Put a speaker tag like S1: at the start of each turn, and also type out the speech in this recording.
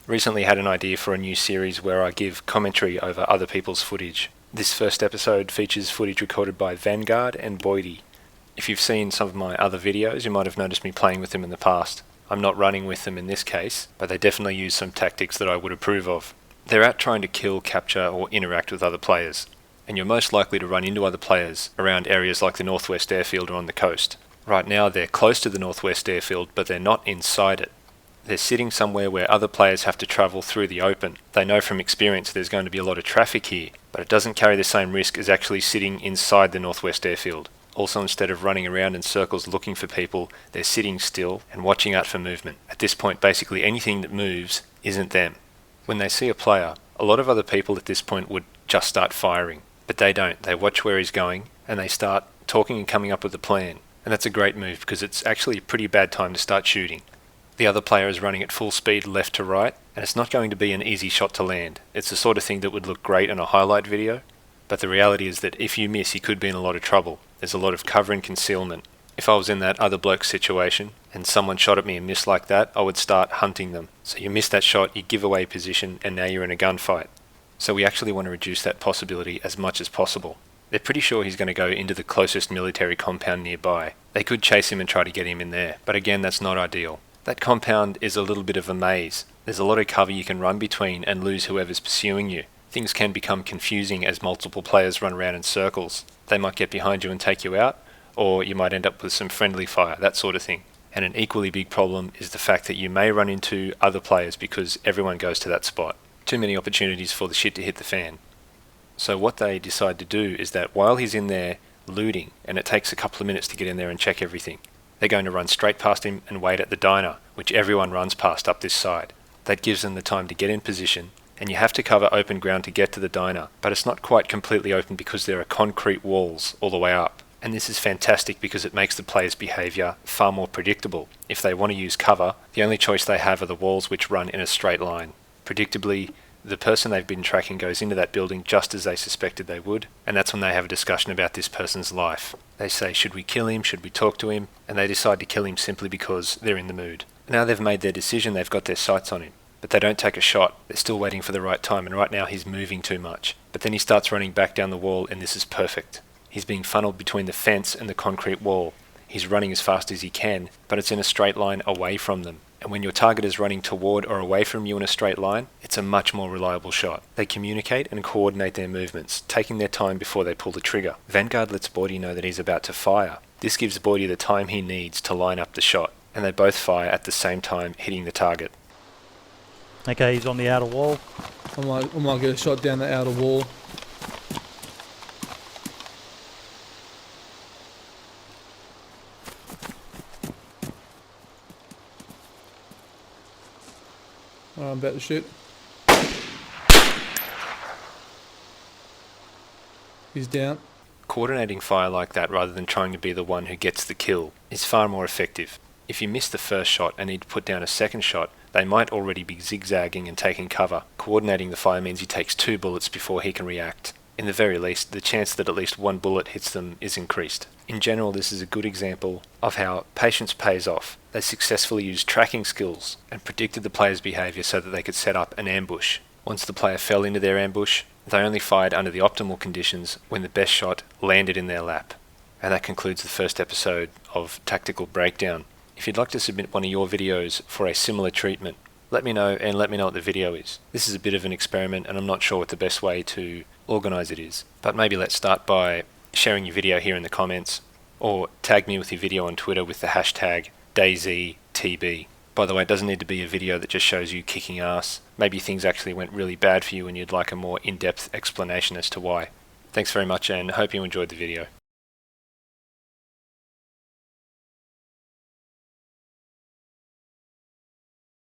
S1: Recently had an idea for a new series where I give commentary over other people's footage. This first episode features footage recorded by Vanguard and Boydy. If you've seen some of my other videos, you might have noticed me playing with them in the past. I'm not running with them in this case, but they definitely use some tactics that I would approve of. They're out trying to kill, capture, or interact with other players, and you're most likely to run into other players around areas like the Northwest Airfield or on the coast. Right now they're close to the Northwest Airfield, but they're not inside it. They're sitting somewhere where other players have to travel through the open. They know from experience there's going to be a lot of traffic here, but it doesn't carry the same risk as actually sitting inside the Northwest Airfield. Also, instead of running around in circles looking for people, they're sitting still and watching out for movement. At this point, basically anything that moves isn't them. When they see a player, a lot of other people at this point would just start firing, but they don't. They watch where he's going and they start talking and coming up with a plan. And that's a great move because it's actually a pretty bad time to start shooting. The other player is running at full speed left to right, and it's not going to be an easy shot to land. It's the sort of thing that would look great in a highlight video, but the reality is that if you miss, you could be in a lot of trouble. There's a lot of cover and concealment. If I was in that other bloke's situation and someone shot at me and missed like that, I would start hunting them. So you miss that shot, you give away position, and now you're in a gunfight. So we actually want to reduce that possibility as much as possible. They're pretty sure he's going to go into the closest military compound nearby. They could chase him and try to get him in there, but again, that's not ideal. That compound is a little bit of a maze. There's a lot of cover you can run between and lose whoever's pursuing you. Things can become confusing as multiple players run around in circles. They might get behind you and take you out, or you might end up with some friendly fire, that sort of thing. And an equally big problem is the fact that you may run into other players because everyone goes to that spot. Too many opportunities for the shit to hit the fan. So what they decide to do is that while he's in there looting, and it takes a couple of minutes to get in there and check everything, they're going to run straight past him and wait at the diner, which everyone runs past up this side. That gives them the time to get in position, and you have to cover open ground to get to the diner, but it's not quite completely open because there are concrete walls all the way up. And this is fantastic because it makes the player's behaviour far more predictable. If they want to use cover, the only choice they have are the walls which run in a straight line. Predictably, the person they've been tracking goes into that building just as they suspected they would, and that's when they have a discussion about this person's life. They say, should we kill him, should we talk to him, and they decide to kill him simply because they're in the mood. Now they've made their decision, they've got their sights on him, but they don't take a shot. They're still waiting for the right time, and right now he's moving too much. But then he starts running back down the wall, and this is perfect. He's being funneled between the fence and the concrete wall. He's running as fast as he can, but it's in a straight line away from them. And when your target is running toward or away from you in a straight line, it's a much more reliable shot. They communicate and coordinate their movements, taking their time before they pull the trigger. Vanguard lets Boydy know that he's about to fire. This gives Boydy the time he needs to line up the shot, and they both fire at the same time, hitting the target.
S2: Okay, he's on the outer wall.
S3: I might get a shot down the outer wall. Alright, I'm about to shoot. He's down.
S1: Coordinating fire like that rather than trying to be the one who gets the kill is far more effective. If you miss the first shot and need to put down a second shot, they might already be zigzagging and taking cover. Coordinating the fire means he takes 2 bullets before he can react. In the very least, the chance that at least 1 bullet hits them is increased. In general, this is a good example of how patience pays off. They successfully used tracking skills and predicted the player's behaviour so that they could set up an ambush. Once the player fell into their ambush, they only fired under the optimal conditions when the best shot landed in their lap. And that concludes the first episode of Tactical Breakdown. If you'd like to submit one of your videos for a similar treatment, let me know and let me know what the video is. This is a bit of an experiment and I'm not sure what the best way to organise it is. But maybe let's start by sharing your video here in the comments, or tag me with your video on Twitter with the hashtag DayZTB. By the way, it doesn't need to be a video that just shows you kicking ass. Maybe things actually went really bad for you and you'd like a more in-depth explanation as to why. Thanks very much and hope you enjoyed the video.